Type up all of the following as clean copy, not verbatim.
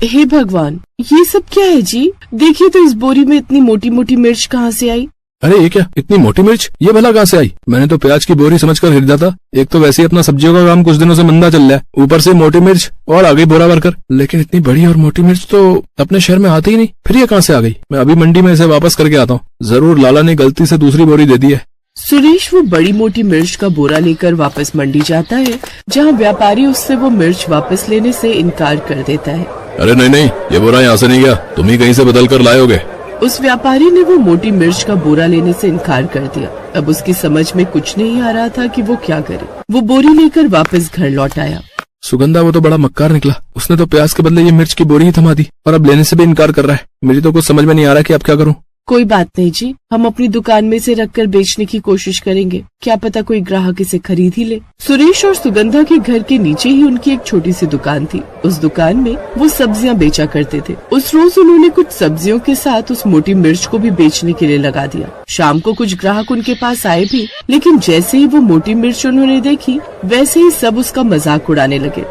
हे भगवान, ये सब क्या है जी? देखिए तो इस बोरी में इतनी मोटी मोटी मिर्च कहाँ से आई? अरे ये क्या, इतनी मोटी मिर्च ये भला कहाँ से आई? मैंने तो प्याज की बोरी समझकर खरीदा था। एक तो वैसे ही अपना सब्जियों का काम कुछ दिनों से मंदा चल रहा है, ऊपर से मोटी मिर्च और आ गई बोरा भरकर। लेकिन इतनी बड़ी और मोटी मिर्च तो अपने शहर में आती ही नहीं, फिर ये कहाँ से आ गई? मैं अभी मंडी में इसे वापस करके आता हूँ। जरूर लाला ने गलती से दूसरी बोरी दे दी है। सुरेश वो बड़ी मोटी मिर्च का बोरा लेकर वापस मंडी जाता है, जहाँ व्यापारी उससे वो मिर्च वापस लेने से इनकार कर देता है। अरे नहीं, ये बोरा यहाँ से नहीं गया, तुम ही कहीं से बदल कर लाए होगे। उस व्यापारी ने वो मोटी मिर्च का बोरा लेने से इनकार कर दिया। अब उसकी समझ में कुछ नहीं आ रहा था कि वो क्या करे। वो बोरी लेकर वापस घर लौट आया। सुगंधा वो तो बड़ा मक्कार निकला, उसने तो प्याज के बदले ये मिर्च की बोरी ही थमा दी और अब लेने से भी इनकार कर रहा है। मेरी तो कुछ समझ में नहीं आ रहा कि अब क्या करूं। कोई बात नहीं जी, हम अपनी दुकान में से रखकर बेचने की कोशिश करेंगे, क्या पता कोई ग्राहक इसे खरीद ही ले। सुरेश और सुगंधा के घर के नीचे ही उनकी एक छोटी सी दुकान थी। उस दुकान में वो सब्जियां बेचा करते थे। उस रोज उन्होंने कुछ सब्जियों के साथ उस मोटी मिर्च को भी बेचने के लिए लगा दिया। शाम को कुछ ग्राहक उनके पास आए भी, लेकिन जैसे ही वो मोटी मिर्च उन्होंने देखी, वैसे ही सब उसका मजाक उड़ाने लगे।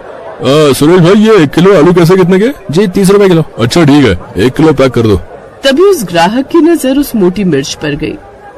सुरेश भाई, ये 1 किलो आलू कैसे, कितने के? जी 30 रुपए किलो। अच्छा ठीक है, 1 किलो पैक कर दो। तभी उस ग्राहक की नजर उस मोटी मिर्च पर गई।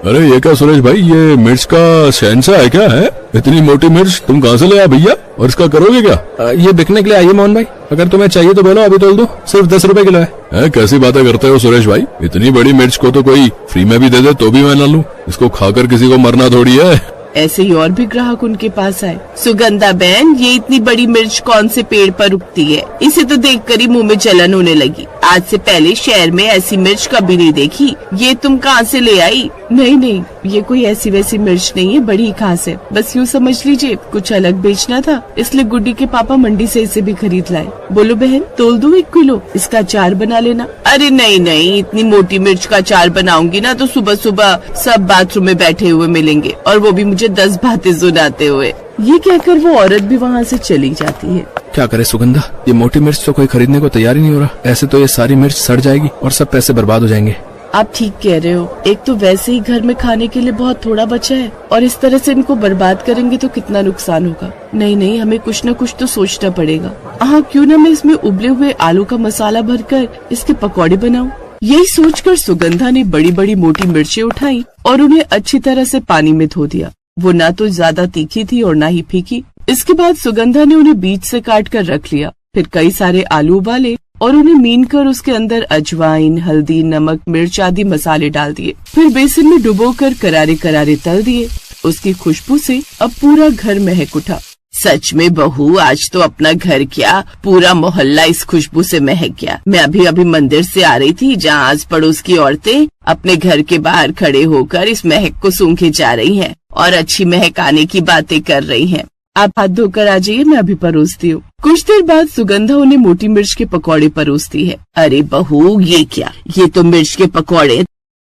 अरे ये क्या सुरेश भाई, ये मिर्च का शहंशाह है क्या? है इतनी मोटी मिर्च तुम कहाँ से ले आए भैया, और इसका करोगे क्या? ये बिकने के लिए आई है मोहन भाई, अगर तुम्हें चाहिए तो बोलो, अभी तोल दो, सिर्फ 10 रुपए किलो है। कैसी बातें करते हो सुरेश भाई, इतनी बड़ी मिर्च को तो कोई फ्री में भी दे दे तो भी मैं ना लूं, इसको खाकर किसी को मरना थोड़ी है। ऐसे ही और भी ग्राहक उनके पास आए। सुगंधा बहन, ये इतनी बड़ी मिर्च कौन से पेड़ पर उगती है? इसे तो देखकर ही मुंह में जलन होने लगी। आज से पहले शहर में ऐसी मिर्च कभी नहीं देखी। ये तुम कहाँ से ले आई? नहीं, ये कोई ऐसी वैसी मिर्च नहीं है, बड़ी खास है। बस यूँ समझ लीजिए कुछ अलग बेचना था, इसलिए गुड्डी के पापा मंडी से इसे भी खरीद लाए। बोलो बहन, तोल दूं 1 किलो, इसका अचार बना लेना। अरे नहीं, इतनी मोटी मिर्च का अचार बनाऊंगी ना तो सुबह सुबह सब बाथरूम में बैठे हुए मिलेंगे, और वो भी मुझे 10 बातें सुनाते हुए। ये कहकर वो औरत भी वहाँ से चली जाती है। क्या करे सुगंधा, ये मोटी मिर्च तो कोई खरीदने को तैयार ही नहीं हो रहा। ऐसे तो ये सारी मिर्च सड़ जाएगी और सब पैसे बर्बाद हो जाएंगे। आप ठीक कह रहे हो, एक तो वैसे ही घर में खाने के लिए बहुत थोड़ा बचा है, और इस तरह से इनको बर्बाद करेंगे तो कितना नुकसान होगा। नहीं, हमें कुछ न कुछ तो सोचना पड़ेगा। क्यों न मैं इसमें उबले हुए आलू का मसाला भरकर इसके पकौड़े बनाऊं। यही सोचकर सुगंधा ने बड़ी बड़ी मोटी मिर्चें उठाई और उन्हें अच्छी तरह से पानी में धो दिया। वो ना तो ज्यादा तीखी थी और ना ही फीकी। इसके बाद सुगंधा ने उन्हें बीच से काट कर रख लिया। फिर कई सारे आलू उबाले और उन्हें मीन कर उसके अंदर अजवाइन, हल्दी, नमक, मिर्च आदि मसाले डाल दिए। फिर बेसन में डुबोकर करारे करारे तल दिए। उसकी खुशबू से अब पूरा घर महक उठा। सच में बहू, आज तो अपना घर क्या पूरा मोहल्ला इस खुशबू से महक गया। मैं अभी मंदिर से आ रही थी, जहाँ आस पड़ोस की औरतें अपने घर के बाहर खड़े होकर इस महक को सूंघे जा रही हैं और अच्छी महक आने की बातें कर रही हैं। आप हाथ धोकर आ जाइए, मैं अभी परोसती हूँ। कुछ देर बाद सुगंधा उन्हें मोटी मिर्च के पकौड़े परोसती है। अरे बहू, ये क्या, ये तो मिर्च के पकौड़े।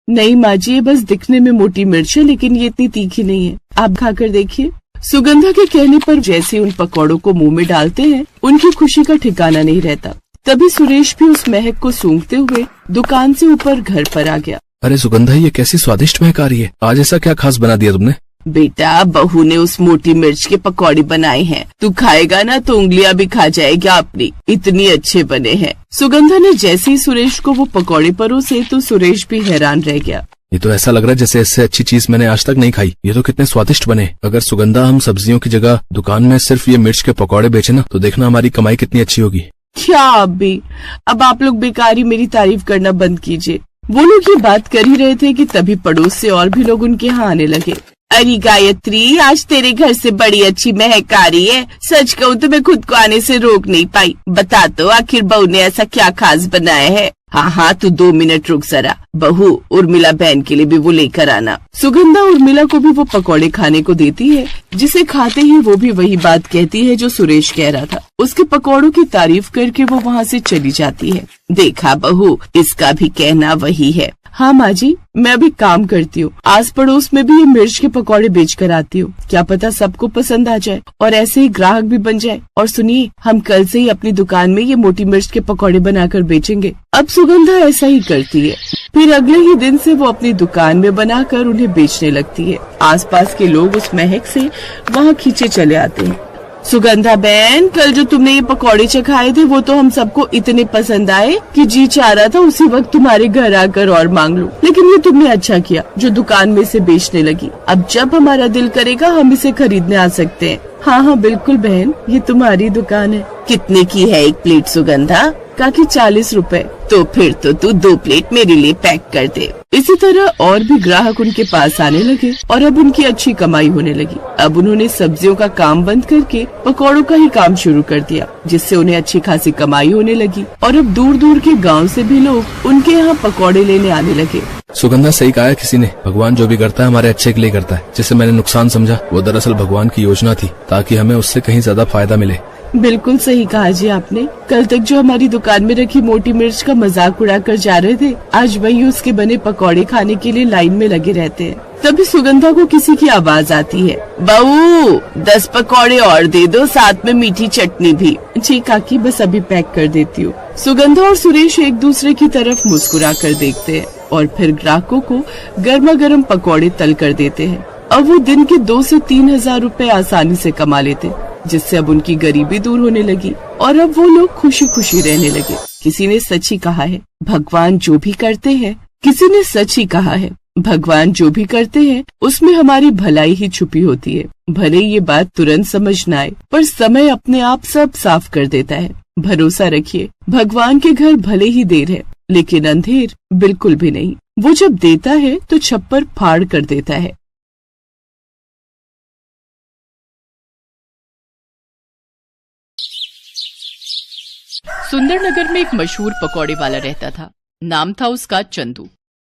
नहीं माँ जी, ये बस दिखने में मोटी मिर्च है, लेकिन ये इतनी तीखी नहीं है, आप खाकर देखिए। सुगंधा के कहने पर जैसे उन पकौड़ों को मुंह में डालते हैं, उनकी खुशी का ठिकाना नहीं रहता। तभी सुरेश भी उस महक को सूंघते हुए दुकान से ऊपर घर पर आ गया। अरे सुगंधा, ये कैसी स्वादिष्ट महक आ रही है, आज ऐसा क्या खास बना दिया तुमने? बेटा, बहू ने उस मोटी मिर्च के पकौड़े बनाए हैं, तू खाएगा ना तो उंगलियां भी खा जाएगा अपनी, इतनी अच्छे बने हैं। सुगंधा ने जैसे ही सुरेश को वो पकौड़े परोसे तो सुरेश भी हैरान रह गया। ये तो ऐसा लग रहा है जैसे इससे अच्छी चीज मैंने आज तक नहीं खाई। ये तो कितने स्वादिष्ट बने। अगर सुगंधा हम सब्जियों की जगह दुकान में सिर्फ ये मिर्च के पकौड़े बेचे ना, तो देखना हमारी कमाई कितनी अच्छी होगी। क्या अभी, अब आप लोग बेकार ही मेरी तारीफ करना बंद कीजिए। वो लोग ये बात कर ही रहे थे कि तभी पड़ोस से और भी लोग उनके यहाँ आने लगे। अरे गायत्री, आज तेरे घर से बड़ी अच्छी महक आ रही है। सच कहूँ तो मैं खुद को आने से रोक नहीं पाई। बता तो आखिर बहू ने ऐसा क्या खास बनाया है? हाँ, तू 2 मिनट रुक जरा। बहू, उर्मिला बहन के लिए भी वो लेकर आना। सुगंधा उर्मिला को भी वो पकौड़े खाने को देती है, जिसे खाते ही वो भी वही बात कहती है जो सुरेश कह रहा था। उसके पकौड़ों की तारीफ करके वो वहाँ से चली जाती है। देखा बहू, इसका भी कहना वही है। हाँ माँ जी, मैं अभी काम करती हूँ, आस पड़ोस में भी ये मिर्च के पकौड़े बेच कर आती हूँ। क्या पता सबको पसंद आ जाए और ऐसे ही ग्राहक भी बन जाए। और सुनिए, हम कल से ही अपनी दुकान में ये मोटी मिर्च के पकौड़े बनाकर बेचेंगे। अब सुगंधा ऐसा ही करती है। फिर अगले ही दिन से वो अपनी दुकान में बनाकर उन्हें बेचने लगती है। आसपास के लोग उस महक से वहाँ खींचे चले आते हैं। सुगंधा बहन, कल जो तुमने ये पकौड़े चखाए थे वो तो हम सबको इतने पसंद आए कि जी चाह रहा था उसी वक्त तुम्हारे घर आकर और मांग लूं। लेकिन ये तुमने अच्छा किया जो दुकान में इसे बेचने लगी। अब जब हमारा दिल करेगा हम इसे खरीदने आ सकते हैं। हाँ हाँ बिल्कुल बहन, ये तुम्हारी दुकान है। कितने की है एक प्लेट सुगंधा? काकी 40 रुपए। तो फिर तो तू 2 प्लेट मेरे लिए पैक कर दे। इसी तरह और भी ग्राहक उनके पास आने लगे और अब उनकी अच्छी कमाई होने लगी। अब उन्होंने सब्जियों का काम बंद करके पकौड़ों का ही काम शुरू कर दिया, जिससे उन्हें अच्छी खासी कमाई होने लगी और अब दूर दूर के गांव से भी लोग उनके यहाँ पकौड़े लेने आने लगे। सुगंधा सही कहा है किसी ने, भगवान जो भी करता है हमारे अच्छे के लिए करता है। जिसे मैंने नुकसान समझा वो दरअसल भगवान की योजना थी, ताकि हमें उससे कहीं ज्यादा फायदा मिले। बिल्कुल सही कहा जी आपने। कल तक जो हमारी दुकान में रखी मोटी मिर्च का मजाक उड़ा कर जा रहे थे, आज वही उसके बने पकौड़े खाने के लिए लाइन में लगे रहते हैं। तभी सुगंधा को किसी की आवाज आती है, बहू 10 पकौड़े और दे दो, साथ में मीठी चटनी भी। जी काकी, बस अभी पैक कर देती हूँ। सुगंधा और सुरेश एक दूसरे की तरफ मुस्कुरा कर देखते हैं और फिर ग्राहकों को गर्मा गर्म पकौड़े तल कर देते हैं। अब वो दिन के 2 से 3 हजार रुपए आसानी से कमा लेते, जिससे अब उनकी गरीबी दूर होने लगी और अब वो लोग खुशी खुशी रहने लगे। किसी ने सच ही कहा है, भगवान जो भी करते हैं, किसी ने सच ही कहा है, भगवान जो भी करते हैं उसमें हमारी भलाई ही छुपी होती है। भले ये बात तुरंत समझ न आए, पर समय अपने आप सब साफ कर देता है। भरोसा रखिए, भगवान के घर भले ही देर है, लेकिन अंधेर बिल्कुल भी नहीं। वो जब देता है तो छप्पर फाड़ कर देता है। सुंदरनगर में एक मशहूर पकौड़े वाला रहता था। नाम था उसका चंदू।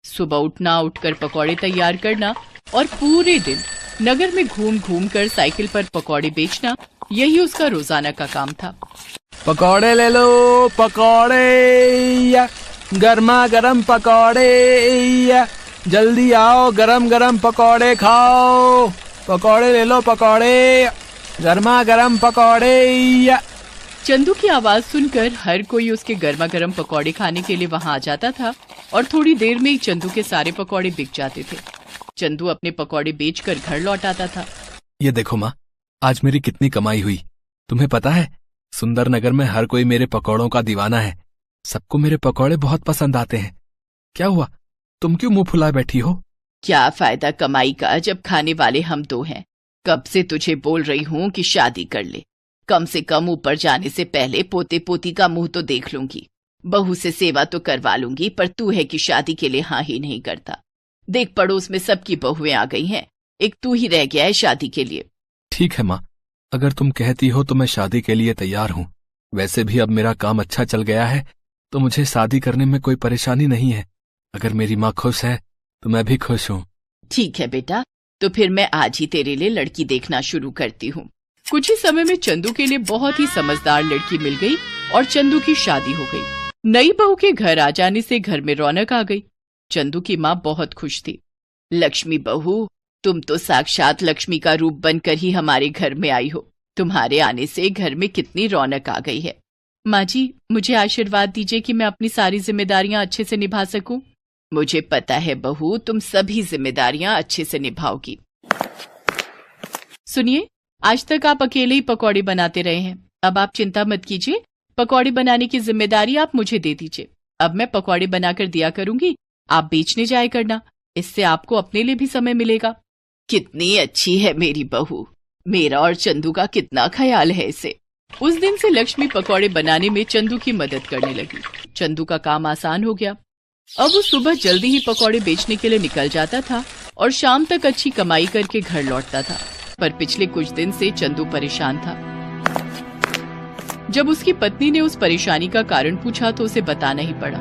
सुबह उठकर पकौड़े तैयार करना और पूरे दिन नगर में घूम घूम कर साइकिल पर पकौड़े बेचना, यही उसका रोजाना का काम था। पकौड़े ले लो पकौड़े, गर्मा गर्म पकौड़े, जल्दी आओ गरम गरम पकौड़े खाओ। पकौड़े ले लो पकौड़े, गर्मा गर्म पकौड़े। चंदू की आवाज सुनकर हर कोई उसके गर्मा गर्म पकौड़े खाने के लिए वहां आ जाता था और थोड़ी देर में ही चंदू के सारे पकौड़े बिक जाते थे। चंदू अपने पकौड़े बेचकर घर लौट आता था। ये देखो माँ, आज मेरी कितनी कमाई हुई। तुम्हें पता है, सुंदरनगर में हर कोई मेरे पकौड़ों का दीवाना है। सबको मेरे पकौड़े बहुत पसंद आते हैं। क्या हुआ, तुम क्यों मुंह फुलाए बैठी हो? क्या फायदा कमाई का जब खाने वाले हम 2 हैं। कब से तुझे बोल रही हूँ कि शादी कर ले। कम से कम ऊपर जाने से पहले पोते पोती का मुंह तो देख लूंगी। बहू से सेवा तो करवा लूंगी, पर तू है कि शादी के लिए हाँ ही नहीं करता। देख, पड़ोस में सबकी बहुएं आ गई हैं, एक तू ही रह गया है शादी के लिए। ठीक है माँ, अगर तुम कहती हो तो मैं शादी के लिए तैयार हूँ। वैसे भी अब मेरा काम अच्छा चल गया है, तो मुझे शादी करने में कोई परेशानी नहीं है। अगर मेरी माँ खुश है तो मैं भी खुश हूँ। ठीक है बेटा, तो फिर मैं आज ही तेरे लिए लड़की देखना शुरू करती हूँ। कुछ ही समय में चंदू के लिए बहुत ही समझदार लड़की मिल गई और चंदू की शादी हो गई। नई बहू के घर आ जाने से घर में रौनक आ गई। चंदू की माँ बहुत खुश थी। लक्ष्मी बहू, तुम तो साक्षात लक्ष्मी का रूप बनकर ही हमारे घर में आई हो। तुम्हारे आने से घर में कितनी रौनक आ गई है। माँ जी, मुझे आशीर्वाद दीजिए कि मैं अपनी सारी जिम्मेदारियां अच्छे से निभा सकूं। मुझे पता है बहू, तुम सभी जिम्मेदारियां अच्छे से निभाओगी। सुनिए, आज तक आप अकेले ही पकौड़े बनाते रहे हैं। अब आप चिंता मत कीजिए, पकौड़े बनाने की जिम्मेदारी आप मुझे दे दीजिए। अब मैं पकौड़े बनाकर दिया करूंगी, आप बेचने जाया करना। इससे आपको अपने लिए भी समय मिलेगा। कितनी अच्छी है मेरी बहू, मेरा और चंदू का कितना ख्याल है इसे। उस दिन से लक्ष्मी पकौड़े बनाने में चंदू की मदद करने लगी। चंदू का काम आसान हो गया। अब वो सुबह जल्दी ही पकौड़े बेचने के लिए निकल जाता था और शाम तक अच्छी कमाई करके घर लौटता था। पर पिछले कुछ दिन से चंदू परेशान था। जब उसकी पत्नी ने उस परेशानी का कारण पूछा तो उसे बताना ही पड़ा।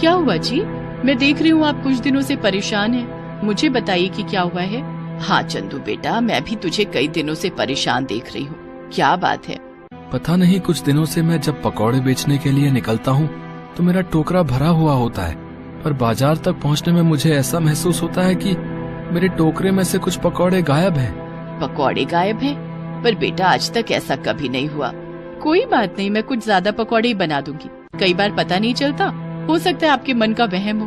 क्या हुआ जी? मैं देख रही हूँ आप कुछ दिनों से परेशान हैं। मुझे बताइए कि क्या हुआ है। हाँ चंदू बेटा, मैं भी तुझे कई दिनों से परेशान देख रही हूँ। क्या बात है? पता नहीं, कुछ दिनों से मैं जब पकौड़े बेचने के लिए निकलता हूँ तो मेरा टोकरा भरा हुआ होता है, पर बाजार तक पहुँचने में मुझे ऐसा महसूस होता है कि मेरे टोकरे में से कुछ पकौड़े गायब हैं। पकौड़े गायब हैं? पर बेटा, आज तक ऐसा कभी नहीं हुआ। कोई बात नहीं, मैं कुछ ज्यादा पकौड़े ही बना दूंगी। कई बार पता नहीं चलता, हो सकता है आपके मन का वहम हो।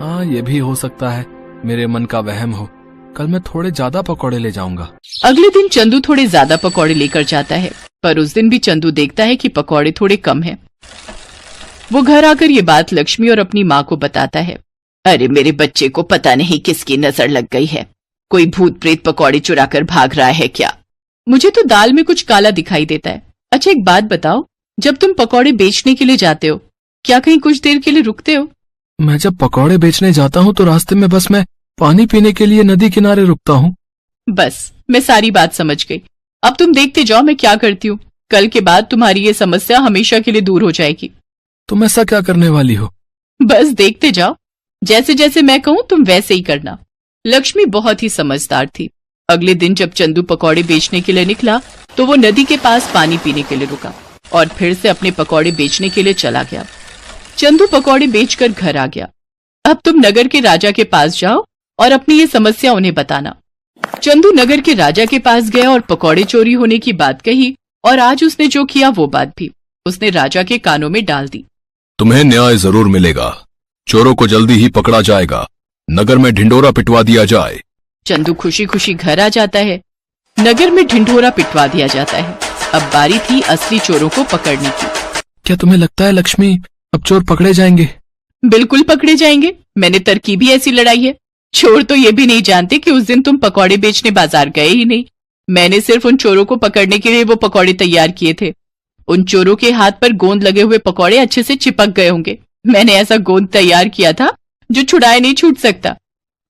हाँ, ये भी हो सकता है मेरे मन का वहम हो। कल मैं थोड़े ज्यादा पकौड़े ले जाऊंगा। अगले दिन चंदू थोड़े ज्यादा पकौड़े लेकर जाता है, पर उस दिन भी चंदू देखता है कि पकौड़े थोड़े कम हैं। वो घर आकर ये बात लक्ष्मी और अपनी माँ को बताता है। अरे मेरे बच्चे को पता नहीं किसकी नजर लग गई है, कोई भूत प्रेत पकौड़े चुरा कर भाग रहा है क्या? मुझे तो दाल में कुछ काला दिखाई देता है। अच्छा एक बात बताओ, जब तुम पकौड़े बेचने के लिए जाते हो, क्या कहीं कुछ देर के लिए रुकते हो? मैं जब पकौड़े बेचने जाता हूँ तो रास्ते में बस मैं पानी पीने के लिए नदी किनारे रुकता हूँ। बस मैं सारी बात समझ गई। अब तुम देखते जाओ मैं क्या करती हूँ। कल के बाद तुम्हारी ये समस्या हमेशा के लिए दूर हो जाएगी। तुम ऐसा क्या करने वाली हो? बस देखते जाओ, जैसे जैसे मैं कहूँ तुम वैसे ही करना। लक्ष्मी बहुत ही समझदार थी। अगले दिन जब चंदू पकौड़े बेचने के लिए निकला तो वो नदी के पास पानी पीने के लिए रुका और फिर से अपने पकौड़े बेचने के लिए चला गया। चंदू पकौड़े बेचकर घर आ गया। अब तुम नगर के राजा के पास जाओ और अपनी ये समस्या उन्हें बताना। चंदू नगर के राजा के पास गया और पकौड़े चोरी होने की बात कही और आज उसने जो किया वो बात भी उसने राजा के कानों में डाल दी। तुम्हें न्याय जरूर मिलेगा, चोरों को जल्दी ही पकड़ा जाएगा, नगर में ढिंडोरा पिटवा दिया जाए। चंदू खुशी खुशी घर आ जाता है। नगर में ढिंढोरा पिटवा दिया जाता है। अब बारी थी असली चोरों को पकड़ने की। क्या तुम्हें लगता है लक्ष्मी अब चोर पकड़े जाएंगे? बिल्कुल पकड़े जाएंगे, मैंने तरकीब ही ऐसी लड़ाई है। चोर तो ये भी नहीं जानते कि उस दिन तुम पकौड़े बेचने बाजार गए ही नहीं। मैंने सिर्फ उन चोरों को पकड़ने के लिए वो पकौड़े तैयार किए थे। उन चोरों के हाथ पर गोंद लगे हुए पकौड़े अच्छे से चिपक गए होंगे। मैंने ऐसा गोंद तैयार किया था जो छुड़ाए नहीं छूट सकता।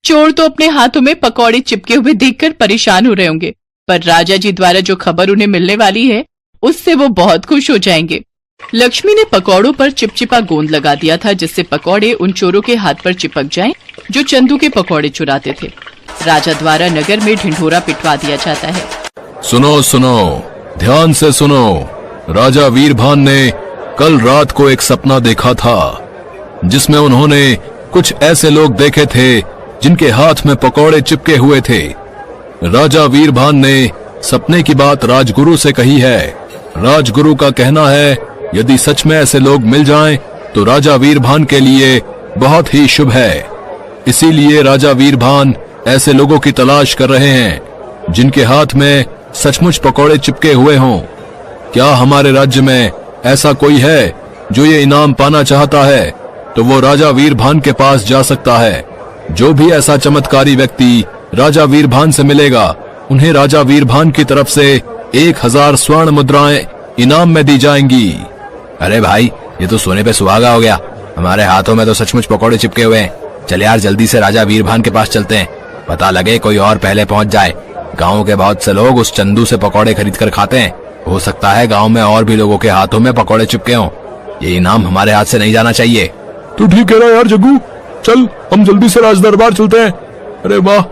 चोर तो अपने हाथों में पकौड़े चिपके हुए देखकर परेशान हो रहे होंगे, पर राजा जी द्वारा जो खबर उन्हें मिलने वाली है उससे वो बहुत खुश हो जाएंगे। लक्ष्मी ने पकौड़ों पर चिपचिपा गोंद लगा दिया था जिससे पकौड़े उन चोरों के हाथ पर चिपक जाएं जो चंदू के पकौड़े चुराते थे। राजा द्वारा नगर में ढिंढोरा पिटवा दिया जाता है। सुनो सुनो, ध्यान से सुनो। राजा वीरभान ने कल रात को एक सपना देखा था जिसमें उन्होंने कुछ ऐसे लोग देखे थे जिनके हाथ में पकौड़े चिपके हुए थे। राजा वीरभान ने सपने की बात राजगुरु से कही है। राजगुरु का कहना है यदि सच में ऐसे लोग मिल जाएं तो राजा वीरभान के लिए बहुत ही शुभ है। इसीलिए राजा वीरभान ऐसे लोगों की तलाश कर रहे हैं जिनके हाथ में सचमुच पकौड़े चिपके हुए हों। क्या हमारे राज्य में ऐसा कोई है जो ये इनाम पाना चाहता है तो वो राजा वीरभान के पास जा सकता है। जो भी ऐसा चमत्कारी व्यक्ति राजा वीरभान से मिलेगा उन्हें राजा वीरभान की तरफ से 1000 स्वर्ण मुद्राएं इनाम में दी जाएंगी। अरे भाई, ये तो सोने पे सुहागा हो गया। हमारे हाथों में तो सचमुच पकौड़े चिपके हुए हैं। चल यार, जल्दी से राजा वीरभान के पास चलते हैं। पता लगे कोई और पहले पहुंच जाए। गाँव के बहुत से लोग उस चंदू से पकौड़े खरीद कर खाते हैं। हो सकता है गाँव में और भी लोगों के हाथों में पकौड़े चिपके हों। ये इनाम हमारे हाथ से नहीं जाना चाहिए। तू ठीक कह रहा यार जग्गू, चल हम जल्दी से राज दरबार चलते हैं। अरे वाह,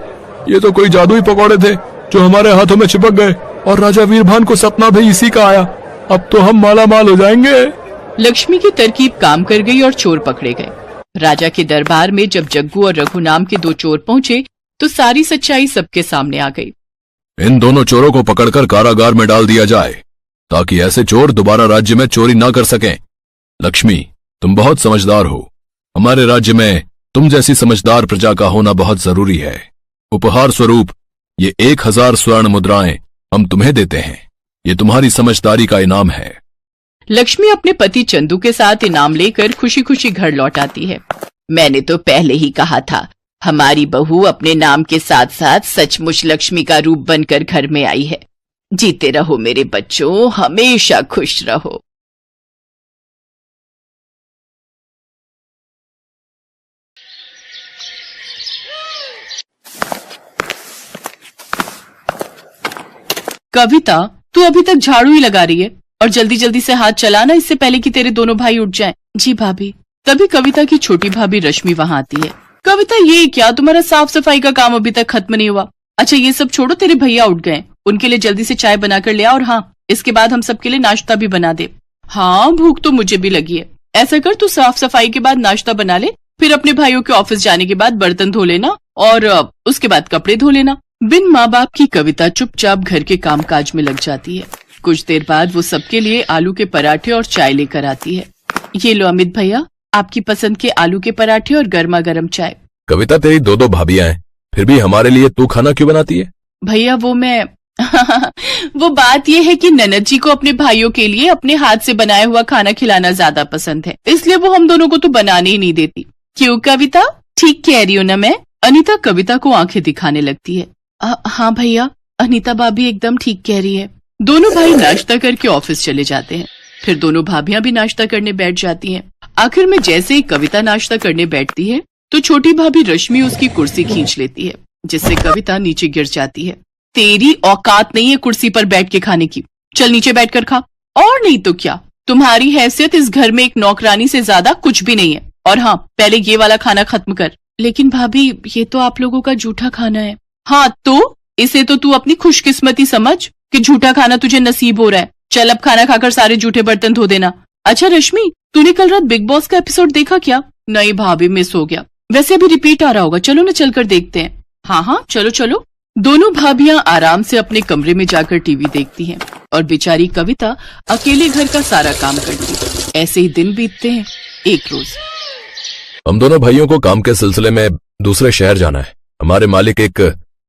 ये तो कोई जादुई पकौड़े थे जो हमारे हाथों में चिपक गए और राजा वीरभान को सपना भी इसी का आया। अब तो हम माला माल हो जाएंगे। लक्ष्मी की तरकीब काम कर गई और चोर पकड़े गए। राजा के दरबार में जब जग्गू और रघु नाम के 2 चोर पहुंचे तो सारी सच्चाई सबके सामने आ गई। इन दोनों चोरों को पकड़कर कारागार में डाल दिया जाए ताकि ऐसे चोर दोबारा राज्य में चोरी ना कर सकें। लक्ष्मी, तुम बहुत समझदार हो। हमारे राज्य में तुम जैसी समझदार प्रजा का होना बहुत जरूरी है। उपहार स्वरूप ये 1000 स्वर्ण मुद्राएं हम तुम्हें देते हैं। ये तुम्हारी समझदारी का इनाम है। लक्ष्मी अपने पति चंदू के साथ इनाम लेकर खुशी खुशी घर लौट आती है। मैंने तो पहले ही कहा था, हमारी बहू अपने नाम के साथ साथ सचमुच लक्ष्मी का रूप बनकर घर में आई है। जीते रहो मेरे बच्चों, हमेशा खुश रहो। कविता, तू अभी तक झाड़ू ही लगा रही है और जल्दी जल्दी से हाथ चलाना, इससे पहले कि तेरे दोनों भाई उठ जाएं। जी भाभी। तभी कविता की छोटी भाभी रश्मि वहां आती है। कविता, ये क्या, तुम्हारा साफ सफाई का काम अभी तक खत्म नहीं हुआ? अच्छा ये सब छोड़ो, तेरे भैया उठ गए, उनके लिए जल्दी से चाय बनाकर ले आ और हाँ, इसके बाद हम सबके लिए नाश्ता भी बना दे। हाँ, भूख तो मुझे भी लगी है। ऐसा कर, तू साफ सफाई के बाद नाश्ता बना ले, फिर अपने भाइयों के ऑफिस जाने के बाद बर्तन धो लेना और उसके बाद कपड़े धो लेना। बिन माँ बाप की कविता चुपचाप घर के कामकाज में लग जाती है। कुछ देर बाद वो सबके लिए आलू के पराठे और चाय लेकर आती है। ये लो अमित भैया, आपकी पसंद के आलू के पराठे और गर्मा गर्म चाय। कविता, तेरी 2 भाभियां हैं, फिर भी हमारे लिए तू खाना क्यों बनाती है? भैया वो मैं वो बात ये है कि ननद जी को अपने भाइयों के लिए अपने हाथ से बनाया हुआ खाना खिलाना ज्यादा पसंद है, इसलिए वो हम दोनों को तो बनाने ही नहीं देती। क्यों कविता, ठीक कह रही हूँ ना मैं? अनीता कविता को आंखें दिखाने लगती है। हाँ भैया, अनीता भाभी एकदम ठीक कह रही है। दोनों भाई नाश्ता करके ऑफिस चले जाते हैं। फिर दोनों भाभियां भी नाश्ता करने बैठ जाती हैं। आखिर में जैसे ही कविता नाश्ता करने बैठती है तो छोटी भाभी रश्मि उसकी कुर्सी खींच लेती है, जिससे कविता नीचे गिर जाती है। तेरी औकात नहीं है कुर्सी पर बैठ के खाने की, चल नीचे बैठकर खा। और नहीं तो क्या, तुम्हारी हैसियत इस घर में एक नौकरानी से ज्यादा कुछ भी नहीं है। और हाँ, पहले ये वाला खाना खत्म कर। लेकिन भाभी ये तो आप लोगों का झूठा खाना है। हाँ तो इसे तो तू अपनी खुशकिस्मती समझ कि झूठा खाना तुझे नसीब हो रहा है। चल अब खाना खाकर सारे झूठे बर्तन धो देना। अच्छा रश्मि, तूने कल रात बिग बॉस का एपिसोड देखा क्या? नहीं भाभी, मिस हो गया। वैसे अभी रिपीट आ रहा होगा, चलो ना चलकर देखते हैं। हाँ चलो चलो। दोनों भाभियां आराम से अपने कमरे में जाकर टीवी देखती हैं और बेचारी कविता अकेले घर का सारा काम करती है। ऐसे ही दिन बीतते हैं। एक रोज हम दोनों भाइयों को काम के सिलसिले में दूसरे शहर जाना है। हमारे मालिक एक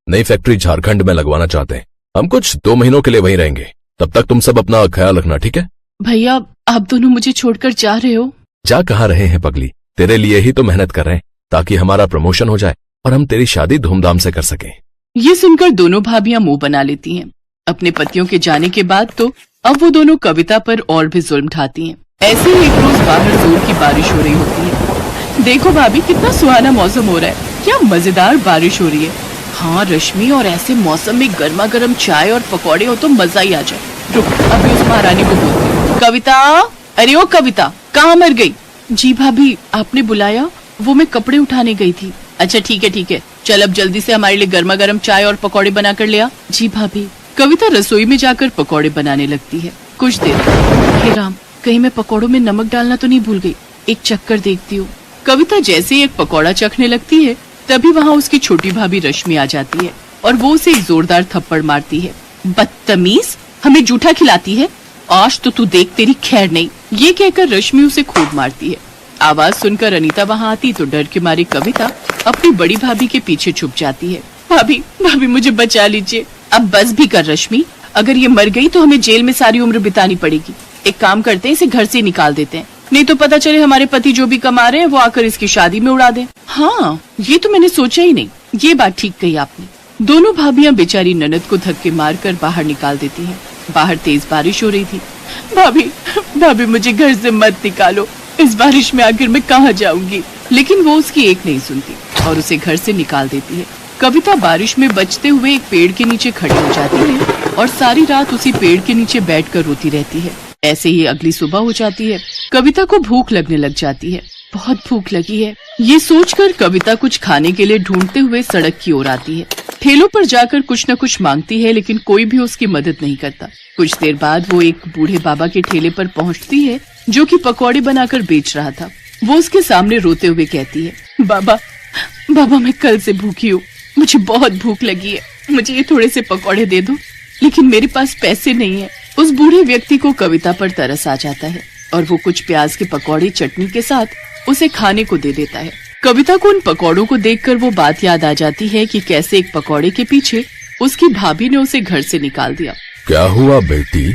नई फैक्ट्री झारखंड में लगवाना चाहते हैं। हम कुछ 2 महीनों के लिए वहीं रहेंगे। तब तक तुम सब अपना ख्याल रखना, ठीक है? भैया आप दोनों मुझे छोड़कर जा रहे हो? जा कहाँ रहे हैं पगली, तेरे लिए ही तो मेहनत कर रहे हैं ताकि हमारा प्रमोशन हो जाए और हम तेरी शादी धूमधाम से कर सकें। ये सुनकर दोनों भाभियां मुंह बना लेती हैं। अपने पतियों के जाने के बाद तो अब वो दोनों कविता पर और भी जुल्म ढाती हैं। ऐसे ही एक रोज बाहर जोर की बारिश हो रही होती है। देखो भाभी, कितना सुहाना मौसम हो रहा है, क्या मजेदार बारिश हो रही है। हाँ रश्मि, और ऐसे मौसम में गर्मा गर्म चाय और पकौड़े हो तो मजा ही आ जाए। रुक, अभी उस महारानी को बोलती हूँ। कविता, अरे ओ कविता, कहाँ मर गई? जी भाभी, आपने बुलाया? वो मैं कपड़े उठाने गई थी। अच्छा ठीक है, चल अब जल्दी से हमारे लिए गर्मा गर्म चाय और पकौड़े बना कर ले आ। जी भाभी। कविता रसोई में जाकर पकौड़े बनाने लगती है। कुछ देर, हे राम, कहीं मैं पकौड़ों में नमक डालना तो नहीं भूल गई। एक चक्कर देखती हूँ। कविता जैसे ही एक पकौड़ा चखने लगती है तभी वहाँ उसकी छोटी भाभी रश्मि आ जाती है और वो उसे एक जोरदार थप्पड़ मारती है। बदतमीज, हमें जूठा खिलाती है, आज तो तू देख तेरी खैर नहीं। ये कहकर रश्मि उसे खूब मारती है। आवाज सुनकर अनीता वहाँ आती तो डर के मारे कविता अपनी बड़ी भाभी के पीछे छुप जाती है। भाभी मुझे बचा लीजिए। अब बस भी कर रश्मि, अगर ये मर गई तो हमें जेल में सारी उम्र बितानी पड़ेगी। एक काम करते हैं, इसे घर से निकाल देते हैं, नहीं तो पता चले हमारे पति जो भी कमा रहे हैं वो आकर इसकी शादी में उड़ा दें। हाँ, ये तो मैंने सोचा ही नहीं। ये बात ठीक कही आपने। दोनों भाभियां बेचारी ननद को धक्के मारकर बाहर निकाल देती हैं। बाहर तेज बारिश हो रही थी। भाभी मुझे घर से मत निकालो, इस बारिश में आखिर मैं कहाँ जाऊंगी। लेकिन वो उसकी एक नहीं सुनती और उसे घर से निकाल देती है। कविता बारिश में बचते हुए एक पेड़ के नीचे खड़ी हो जाती है और सारी रात उसी पेड़ के नीचे बैठकर रोती रहती है। ऐसे ही अगली सुबह हो जाती है। कविता को भूख लगने लग जाती है। बहुत भूख लगी है, ये सोचकर कविता कुछ खाने के लिए ढूंढते हुए सड़क की ओर आती है। ठेलों पर जाकर कुछ न कुछ मांगती है, लेकिन कोई भी उसकी मदद नहीं करता। कुछ देर बाद वो एक बूढ़े बाबा के ठेले पर पहुंचती है जो कि पकौड़े बनाकर बेच रहा था। वो उसके सामने रोते हुए कहती है, बाबा मैं कल से भूखी हूँ, मुझे बहुत भूख लगी है, मुझे ये थोड़े से पकौड़े दे दो। लेकिन मेरे पास पैसे नहीं है। उस बूढ़े व्यक्ति को कविता पर तरस आ जाता है और वो कुछ प्याज के पकौड़े चटनी के साथ उसे खाने को दे देता है। कविता को उन पकौड़ों को देखकर वो बात याद आ जाती है कि कैसे एक पकौड़े के पीछे उसकी भाभी ने उसे घर से निकाल दिया। क्या हुआ बेटी,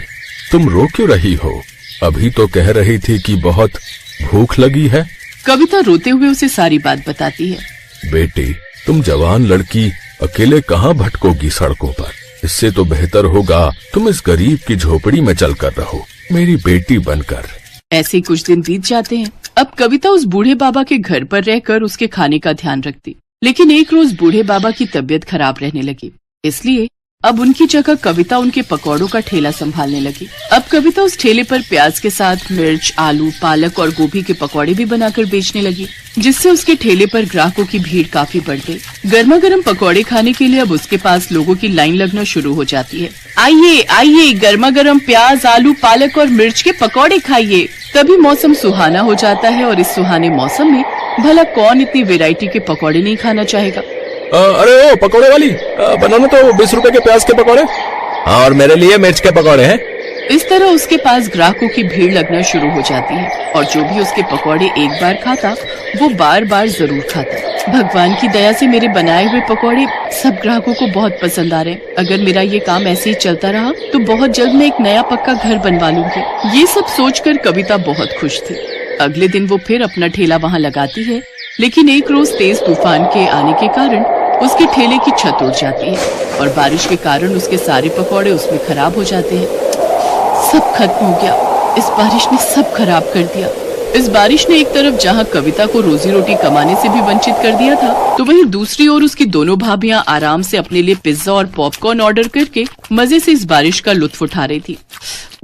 तुम रो क्यों रही हो? अभी तो कह रही थी कि बहुत भूख लगी है। कविता रोते हुए उसे सारी बात बताती है। बेटी, तुम जवान लड़की अकेले कहाँ भटकोगी सड़कों पर? इससे तो बेहतर होगा तुम इस गरीब की झोपड़ी में चलकर रहो, मेरी बेटी बनकर। ऐसे कुछ दिन बीत जाते हैं। अब कविता उस बूढ़े बाबा के घर पर रहकर उसके खाने का ध्यान रखती, लेकिन एक रोज बूढ़े बाबा की तबीयत खराब रहने लगी, इसलिए अब उनकी जगह कविता उनके पकौड़ों का ठेला संभालने लगी। अब कविता उस ठेले पर प्याज के साथ मिर्च, आलू, पालक और गोभी के पकौड़े भी बनाकर बेचने लगी, जिससे उसके ठेले पर ग्राहकों की भीड़ काफी बढ़ गई। गर्मा गर्म पकौड़े खाने के लिए अब उसके पास लोगों की लाइन लगना शुरू हो जाती है। आइए गर्मा गर्म प्याज, आलू, पालक और मिर्च के पकौड़े खाइए। तभी मौसम सुहाना हो जाता है और इस सुहाने मौसम में भला कौन इतनी वेराइटी के पकौड़े नहीं खाना चाहेगा। अरे ओ पकौड़े वाली, बनाना तो 20 रुपए के प्याज के पकौड़े। हाँ, और मेरे लिए मिर्च के पकौड़े हैं। इस तरह उसके पास ग्राहकों की भीड़ लगना शुरू हो जाती है और जो भी उसके पकौड़े एक बार खाता वो बार बार जरूर खाता। भगवान की दया से मेरे बनाए हुए पकौड़े सब ग्राहकों को बहुत पसंद आ रहे हैं। अगर मेरा ये काम ऐसे ही चलता रहा तो बहुत जल्द मैं एक नया पक्का घर बनवा लूंगी। ये सब सोचकर कविता बहुत खुश थी। अगले दिन वो फिर अपना ठेला वहाँ लगाती है, लेकिन एक रोज तेज तूफान के आने के कारण उसके ठेले की छत उड़ जाती है और बारिश के कारण उसके सारे पकौड़े उसमें खराब हो जाते हैं। सब खत्म हो गया। इस बारिश ने सब खराब कर दिया। इस बारिश ने एक तरफ जहाँ कविता को रोजी रोटी कमाने से भी वंचित कर दिया था, तो वहीं दूसरी ओर उसकी दोनों भाभियां आराम से अपने लिए पिज्जा और पॉपकॉर्न ऑर्डर करके मजे से इस बारिश का लुत्फ उठा रही थी।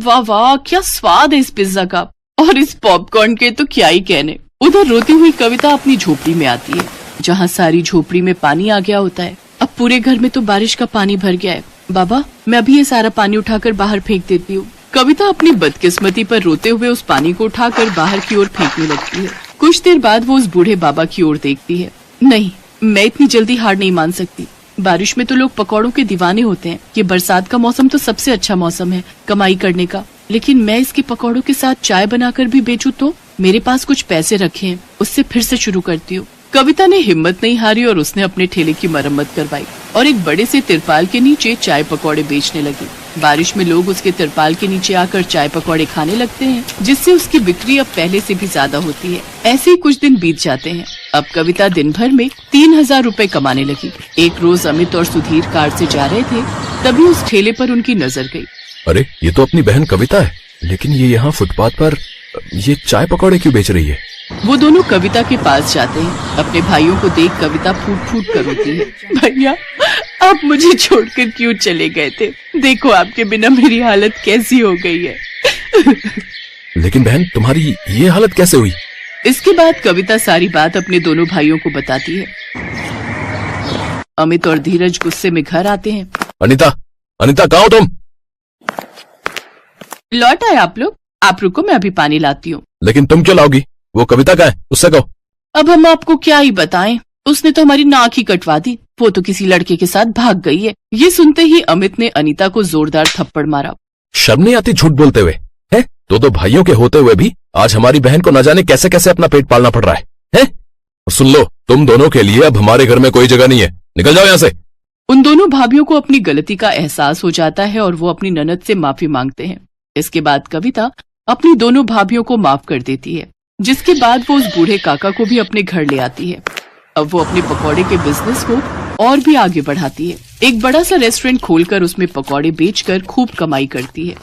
वाह वाह, क्या स्वाद है इस पिज्जा का, और इस पॉपकॉर्न के तो क्या ही कहने। उधर रोती हुई कविता अपनी झोपड़ी में आती है, जहाँ सारी झोपड़ी में पानी आ गया होता है। अब पूरे घर में तो बारिश का पानी भर गया है। बाबा, मैं अभी ये सारा पानी उठाकर बाहर फेंक देती हूँ। कविता अपनी बदकिस्मती पर रोते हुए उस पानी को उठाकर बाहर की ओर फेंकने लगती है। कुछ देर बाद वो उस बूढ़े बाबा की ओर देखती है। नहीं, मैं इतनी जल्दी हार नहीं मान सकती। बारिश में तो लोग पकौड़ों के दीवाने होते हैं। ये बरसात का मौसम तो सबसे अच्छा मौसम है कमाई करने का, लेकिन मैं इसके पकौड़ों के साथ चाय बनाकर भी बेचूं तो? मेरे पास कुछ पैसे रखे हैं, उससे फिर से शुरू करती हूँ। कविता ने हिम्मत नहीं हारी और उसने अपने ठेले की मरम्मत करवाई और एक बड़े से तिरपाल के नीचे चाय पकौड़े बेचने लगी। बारिश में लोग उसके तिरपाल के नीचे आकर चाय पकौड़े खाने लगते हैं, जिससे उसकी बिक्री अब पहले से भी ज्यादा होती है। ऐसे ही कुछ दिन बीत जाते हैं। अब कविता दिन भर में 3000 रुपए कमाने लगी। एक रोज अमित और सुधीर कार से जा रहे थे, तभी उस ठेले पर उनकी नजर गई। अरे, ये तो अपनी बहन कविता है, लेकिन ये यहाँ फुटपाथ पर ये चाय पकौड़े क्यों बेच रही है? वो दोनों कविता के पास जाते हैं। अपने भाइयों को देख कविता फूट फूट कर रोती है। भैया, आप मुझे छोड़कर क्यों चले गए थे? देखो आपके बिना मेरी हालत कैसी हो गई है। लेकिन बहन, तुम्हारी ये हालत कैसे हुई? इसके बाद कविता सारी बात अपने दोनों भाइयों को बताती है। अमित और धीरज गुस्से में घर आते हैं। अनीता, अनीता, कहाँ हो तुम? लौट आए आप लोग? आप रुको, मैं अभी पानी लाती हूँ। लेकिन तुम क्यों लाओगी? वो कविता का है, उससे कहो। अब हम आपको क्या ही बताएं, उसने तो हमारी नाक ही कटवा दी। वो तो किसी लड़के के साथ भाग गई है। ये सुनते ही अमित ने अनीता को जोरदार थप्पड़ मारा। शर्म नहीं आती झूठ बोलते हुए? हैं? दो भाइयों के होते हुए भी आज हमारी बहन को न जाने कैसे कैसे अपना पेट पालना पड़ रहा है, हैं? सुन लो, तुम दोनों के लिए अब हमारे घर में कोई जगह नहीं है, निकल जाओ यहाँ से। उन दोनों भाभियों को अपनी गलती का एहसास हो जाता है और वो अपनी ननद से माफी मांगते हैं। इसके बाद कविता अपनी दोनों भाभियों को माफ कर देती है, जिसके बाद वो उस बूढ़े काका को भी अपने घर ले आती है। अब वो अपने पकौड़े के बिजनेस को और भी आगे बढ़ाती है। एक बड़ा सा रेस्टोरेंट खोलकर उसमें पकौड़े बेचकर खूब कमाई करती है।